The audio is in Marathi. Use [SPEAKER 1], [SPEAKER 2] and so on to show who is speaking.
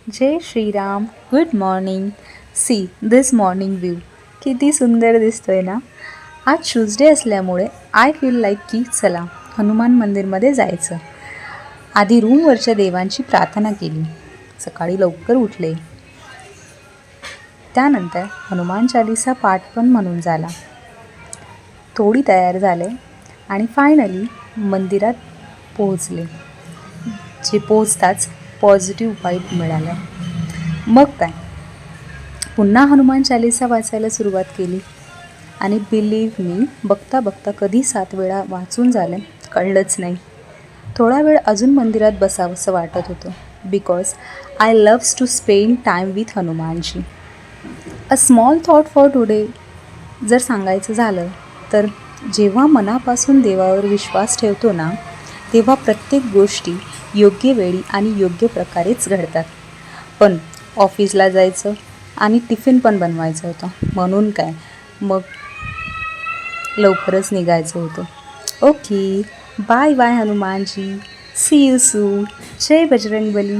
[SPEAKER 1] Jai Shriram. Good morning. See this morning view. किती सुंदर दिसतोय ना. आज ट्यूजडे असल्यामुळे आय फील लाईक की चला हनुमान मंदिरमध्ये जायचं. आधी रूमवरच्या देवांची प्रार्थना केली. सकाळी लवकर उठले. त्यानंतर हनुमान चालीसा पाठ पण म्हणून झाला. थोडी तयार झाले आणि फायनली मंदिरात पोहोचले. जे पोहोचताच पॉझिटिव्ह वाईब मिळालं. मग काय, पुन्हा हनुमान चालीसा वाचायला सुरुवात केली आणि बिलीव्ह मी, बघता बघता कधी 7 वेळा वाचून झालं कळलंच नाही. थोडा वेळ अजून मंदिरात बसावंसं वाटत होतं because I loves to spend time with Hanumanji. A small thought for today जर सांगायचं झालं तर जेव्हा मनापासून देवावर विश्वास ठेवतो ना, तेव्हा प्रत्येक गोष्टी योग्य वेळी आणि योग्य प्रकारेच घडतात. पण ऑफिसला जायचं आणि टिफिन पण बनवायचं होतं, म्हणून काय मग लवकरच निघायचं होतं. Okay, bye bye Hanumanji. See you soon. जय बजरंगबली.